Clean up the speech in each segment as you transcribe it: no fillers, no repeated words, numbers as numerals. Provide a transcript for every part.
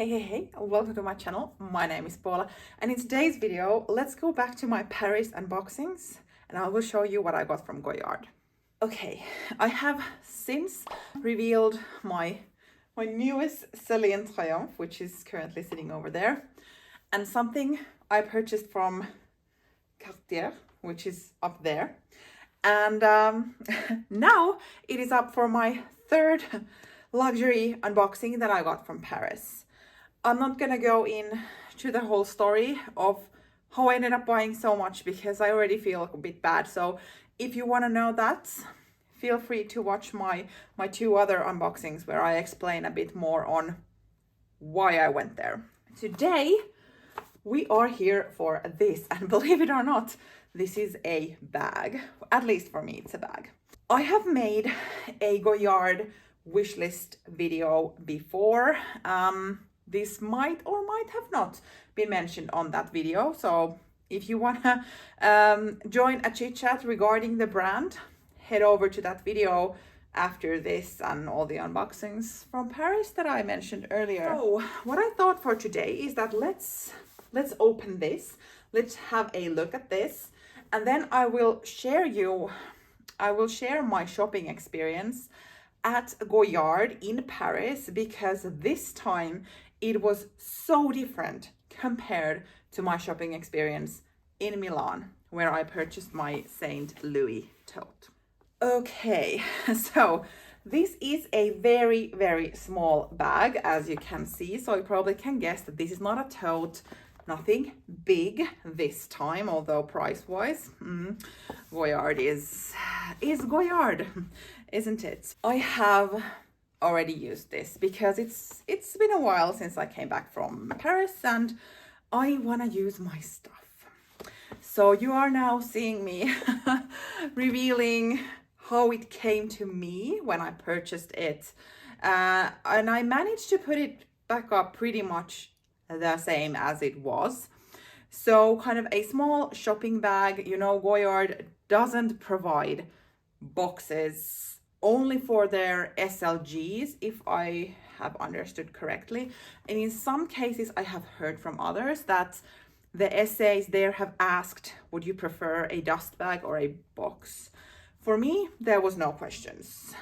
Hey, welcome to my channel. My name is Paula, and in today's video, let's go back to my Paris unboxings and I will show you what I got from Goyard. Okay, I have since revealed my newest Celine Triomphe, which is currently sitting over there, and something I purchased from Cartier, which is up there. And now it is up for my third luxury unboxing that I got from Paris. I'm not gonna go into the whole story of how I ended up buying so much because I already feel a bit bad. So if you want to know that, feel free to watch my two other unboxings where I explain a bit more on why I went there. Today we are here for this, and believe it or not, this is a bag. At least for me, it's a bag. I have made a Goyard wishlist video before. This might or might have not been mentioned on that video. So if you wanna join a chit chat regarding the brand, head over to that video after this and all the unboxings from Paris that I mentioned earlier. So what I thought for today is that let's open this. Let's have a look at this, and then I will share my shopping experience at Goyard in Paris, because this time it was so different compared to my shopping experience in Milan, where I purchased my Saint Louis tote. Okay, so this is a very, very small bag, as you can see. So you probably can guess that this is not a tote, nothing big this time, although price-wise, Goyard is Goyard, isn't it? I have already used this because it's been a while since I came back from Paris and I want to use my stuff. So you are now seeing me revealing how it came to me when I purchased it, and I managed to put it back up pretty much the same as it was. So kind of a small shopping bag. You know, Goyard doesn't provide boxes, only for their SLGs, if I have understood correctly. And in some cases, I have heard from others that the SAs there have asked, would you prefer a dust bag or a box? For me, there was no questions.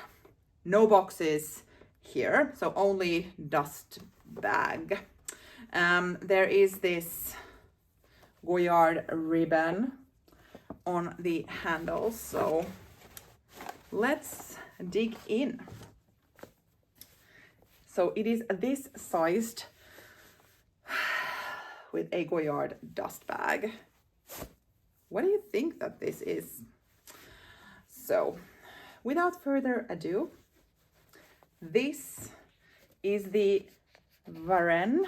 No boxes here, so only dust bag. There is this Goyard ribbon on the handles, so let's dig in. So it is this sized with a Goyard dust bag. What do you think that this is? So without further ado, this is the Varenne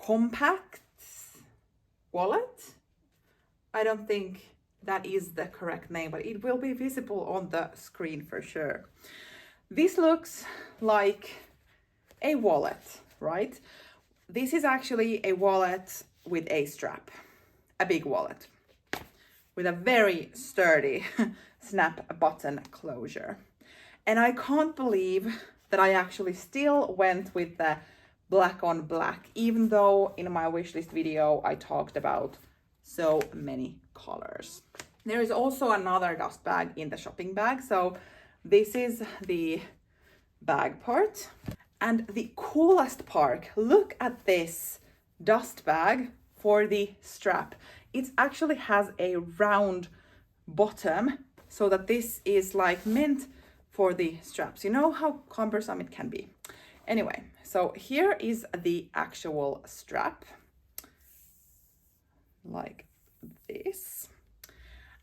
compact wallet. I don't think that is the correct name, but it will be visible on the screen for sure. This looks like a wallet, right? This is actually a wallet with a strap, a big wallet with a very sturdy snap button closure. And I can't believe that I actually still went with the black on black, even though in my wishlist video I talked about so many colors. There is also another dust bag in the shopping bag. So this is the bag part. And the coolest part, look at this dust bag for the strap. It actually has a round bottom, so that this is like meant for the straps. You know how cumbersome it can be. Anyway, so here is the actual strap, like this,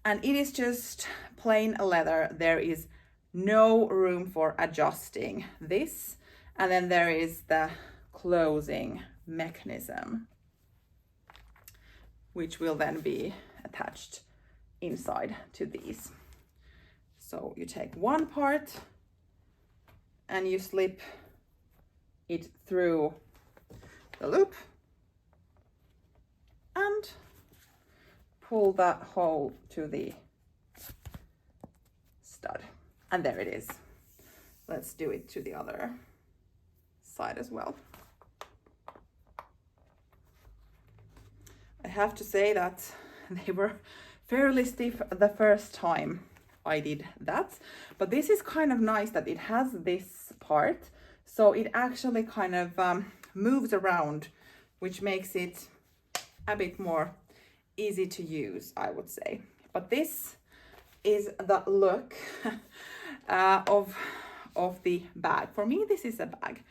and it is just plain leather. There is no room for adjusting this, and then there is the closing mechanism, which will then be attached inside to these. So you take one part and you slip it through the loop and pull that hole to the stud. And there it is. Let's do it to the other side as well. I have to say that they were fairly stiff the first time I did that, but this is kind of nice that it has this part, so it actually kind of moves around, which makes it a bit more easy to use, I would say. But this is the look of the bag. For me, this is a bag,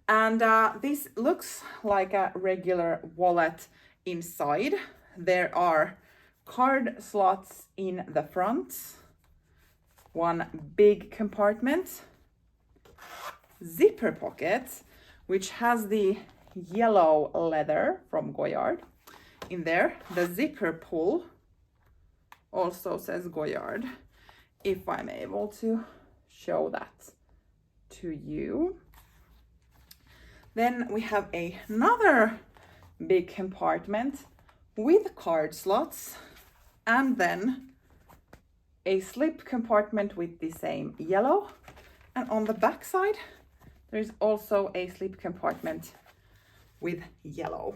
and this looks like a regular wallet inside. There are card slots in the front, one big compartment, zipper pocket, which has the yellow leather from Goyard in there. The zipper pull also says Goyard, if I'm able to show that to you. Then we have another big compartment with card slots, and then a slip compartment with the same yellow, and on the back side there is also a slip compartment with yellow.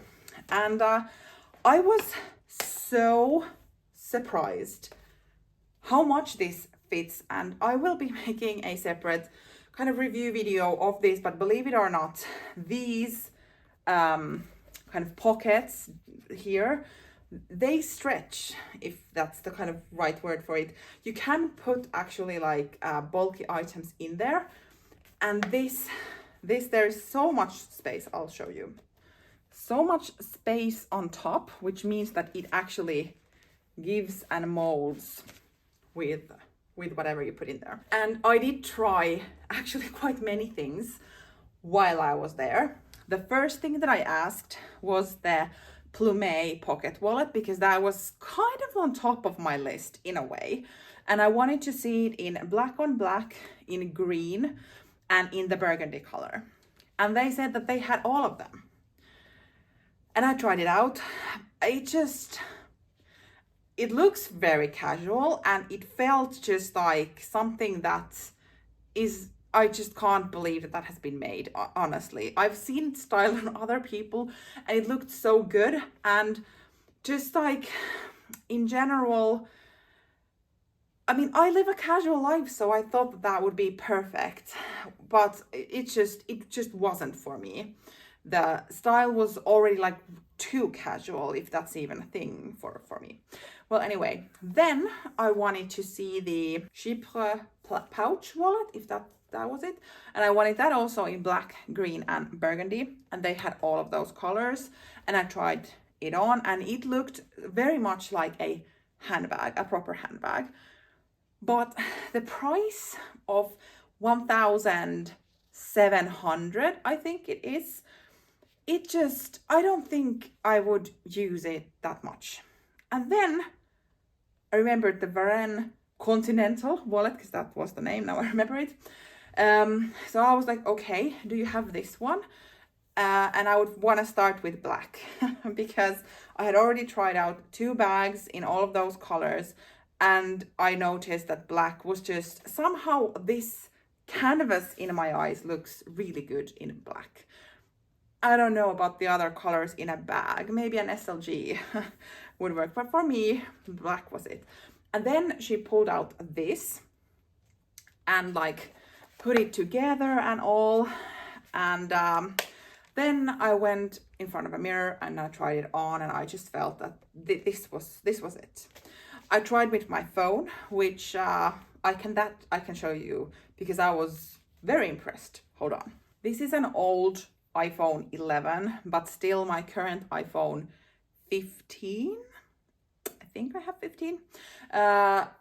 And I was so surprised how much this fits, and I will be making a separate kind of review video of this, but believe it or not, these kind of pockets here, they stretch, if that's the kind of right word for it. You can put actually like bulky items in there, and this there is so much space. I'll show you. So much space on top, which means that it actually gives and molds with whatever you put in there. And I did try actually quite many things while I was there. The first thing that I asked was the Plume pocket wallet, because that was kind of on top of my list in a way. And I wanted to see it in black on black, in green, and in the burgundy color. And they said that they had all of them. And I tried it out. It looks very casual, and it felt just like something that is, I just can't believe that has been made, honestly. I've seen style on other people and it looked so good, and just like in general, I mean, I live a casual life, so I thought that would be perfect, but it just wasn't for me. The style was already like too casual, if that's even a thing for me. Well, anyway, then I wanted to see the Chypre pouch wallet, if that was it. And I wanted that also in black, green, and burgundy. And they had all of those colors. And I tried it on, and it looked very much like a handbag, a proper handbag. But the price of 1,700, I think it is, I don't think I would use it that much. And then I remembered the Varenne Continental wallet, because that was the name, now I remember it. So I was like, okay, do you have this one? And I would want to start with black because I had already tried out 2 bags in all of those colors, and I noticed that black was just somehow, this canvas in my eyes looks really good in black. I don't know about the other colors in a bag, maybe an SLG would work, but for me, black was it. And then she pulled out this and like put it together and all, and then I went in front of a mirror and I tried it on, and I just felt that this was it. I tried with my phone, which I can show you because I was very impressed. Hold on. This is an old iPhone 11, but still my current iPhone 15. I think I have 15.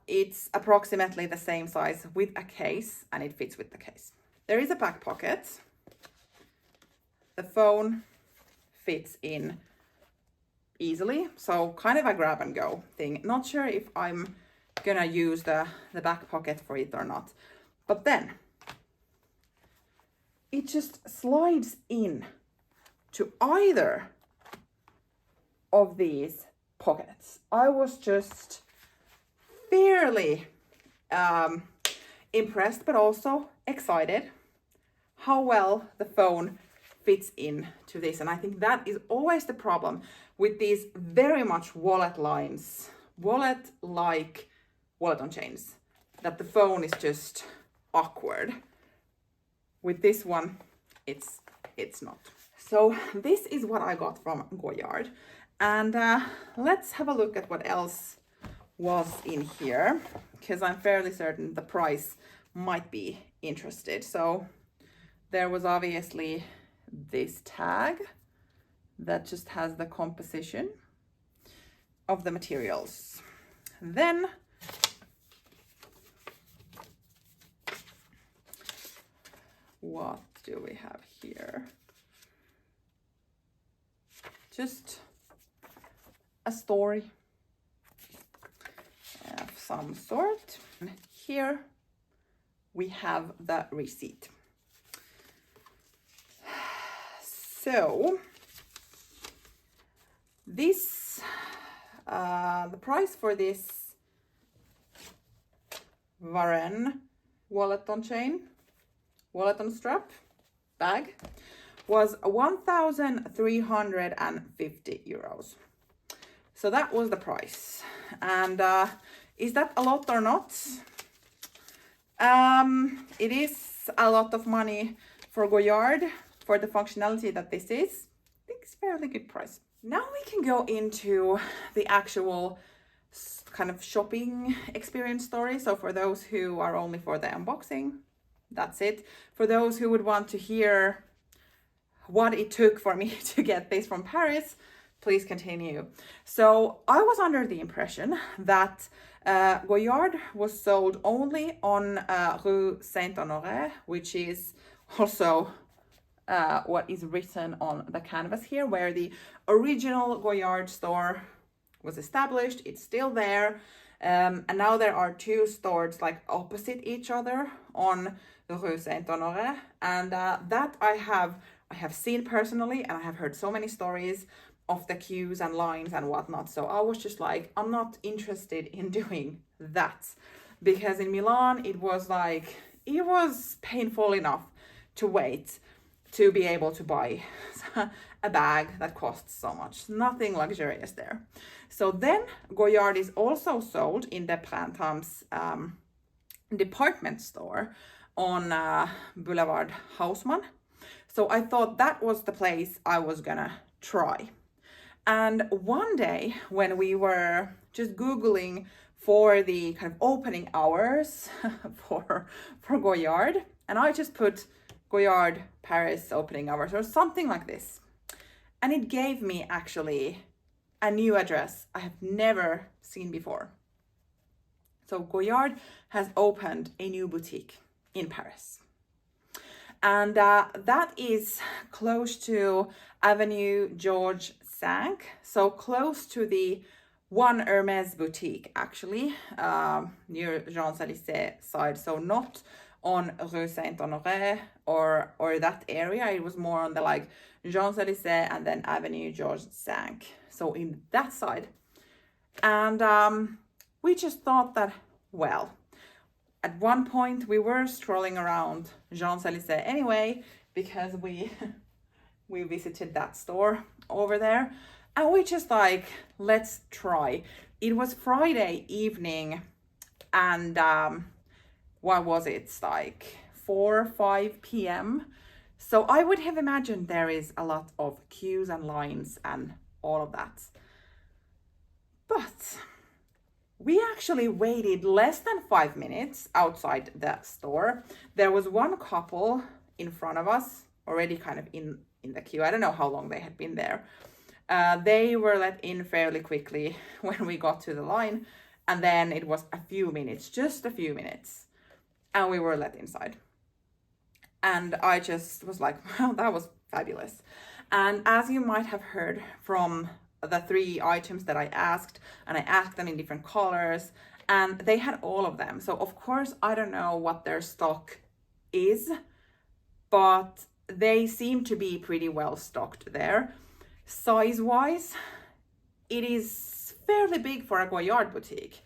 It's approximately the same size with a case, and it fits with the case. There is a back pocket. The phone fits in easily, so kind of a grab and go thing. Not sure if I'm gonna use the back pocket for it or not, but then it just slides in to either of these pockets. I was just fairly impressed, but also excited how well the phone fits in to this. And I think that is always the problem with these very much wallet-like wallet on chains, that the phone is just awkward. With this one, it's not. So this is what I got from Goyard. And let's have a look at what else was in here, because I'm fairly certain the price might be interested. So there was obviously this tag that just has the composition of the materials. Then what do we have here? Just a story of some sort. And here we have the receipt. So this, the price for this Varenne wallet on chain, wallet on strap bag was 1,350 euros. So that was the price. And is that a lot or not? It is a lot of money for Goyard, for the functionality that this is. I think it's a fairly good price. Now we can go into the actual kind of shopping experience story. So for those who are only for the unboxing, that's it. For those who would want to hear what it took for me to get this from Paris, please continue. So I was under the impression that Goyard was sold only on Rue Saint-Honoré, which is also what is written on the canvas here, where the original Goyard store was established. It's still there. And now there are two stores like opposite each other on the Rue Saint-Honoré. And that I have seen personally, and I have heard so many stories of the queues and lines and whatnot. So I was just like, I'm not interested in doing that, because in Milan it was painful enough to wait to be able to buy a bag that costs so much. Nothing luxurious there. So then Goyard is also sold in the Printemps department store on Boulevard Haussmann. So I thought that was the place I was gonna try. And one day when we were just Googling for the kind of opening hours for Goyard, and I just put Goyard Paris opening hours or something like this, and it gave me actually a new address I have never seen before. So Goyard has opened a new boutique in Paris. And that is close to Avenue Georges V, so close to the one Hermes boutique, actually, near Champs-Élysées side. So not on Rue Saint-Honoré or that area. It was more on the like Champs-Élysées and then Avenue Georges V. So in that side. And we just thought that, well, at one point we were strolling around Champs-Élysées anyway, because we visited that store over there, and we just like, let's try. It was Friday evening, and what was it, like 4 or 5 p.m. So I would have imagined there is a lot of queues and lines and all of that. But we actually waited less than 5 minutes outside the store. There was one couple in front of us, already kind of in the queue. I don't know how long they had been there. They were let in fairly quickly when we got to the line. And then it was a few minutes, just a few minutes, and we were let inside. And I just was like, well, that was fabulous. And as you might have heard from the 3 items that I asked, and I asked them in different colors, and they had all of them. So of course, I don't know what their stock is, but they seem to be pretty well stocked there. Size-wise, it is fairly big for a Goyard boutique.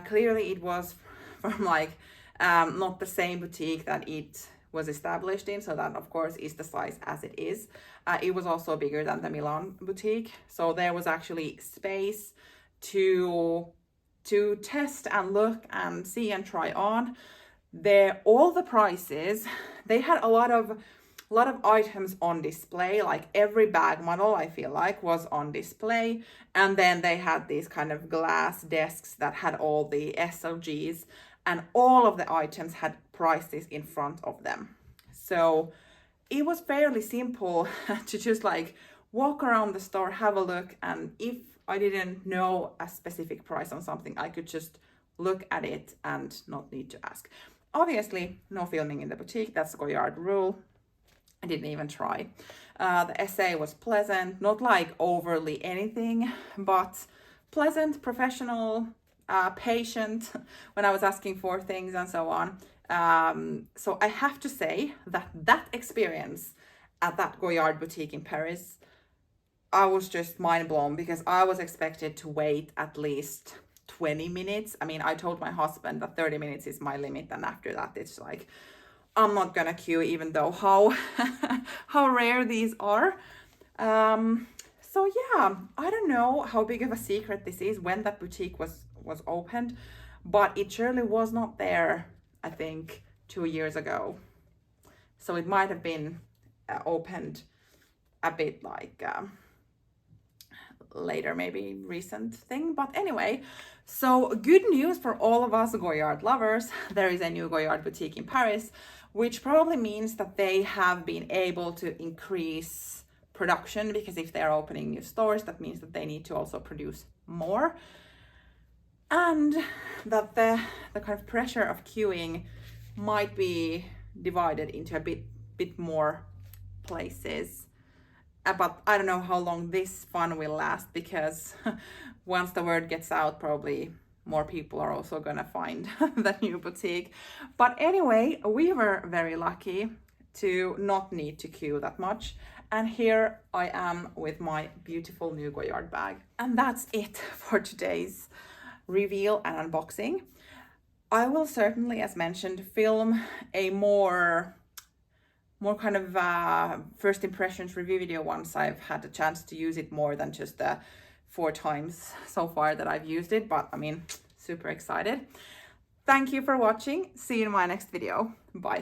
Clearly it was from like not the same boutique that it was established in, so that of course is the size as it is. It was also bigger than the Milan boutique, so there was actually space to test and look and see and try on. All the prices, they had a lot of items on display, like every bag model I feel like was on display, and then they had these kind of glass desks that had all the SOGs, and all of the items had prices in front of them. So it was fairly simple to just like walk around the store, have a look, and if I didn't know a specific price on something, I could just look at it and not need to ask. Obviously, no filming in the boutique, that's the Goyard rule. I didn't even try. The essay was pleasant, not like overly anything, but pleasant, professional, patient when I was asking for things and so on. So I have to say that experience at that Goyard boutique in Paris, I was just mind blown, because I was expected to wait at least 20 minutes. I mean, I told my husband that 30 minutes is my limit, and after that it's like, I'm not gonna queue, even though how rare these are. So yeah, I don't know how big of a secret this is when that boutique was opened, but it surely was not there, I think, 2 years ago. So it might have been opened a bit like later, maybe recent thing. But anyway, so good news for all of us Goyard lovers. There is a new Goyard boutique in Paris, which probably means that they have been able to increase production, because if they're opening new stores, that means that they need to also produce more, and that the kind of pressure of queuing might be divided into a bit more places. But I don't know how long this fun will last, because once the word gets out, probably more people are also gonna find the new boutique. But anyway, we were very lucky to not need to queue that much. And here I am with my beautiful new Goyard bag. And that's it for today's reveal and unboxing. I will certainly, as mentioned, film a more kind of first impressions review video once I've had a chance to use it more than just the 4 times so far that I've used it. But I mean, super excited. Thank you for watching. See you in my next video. Bye.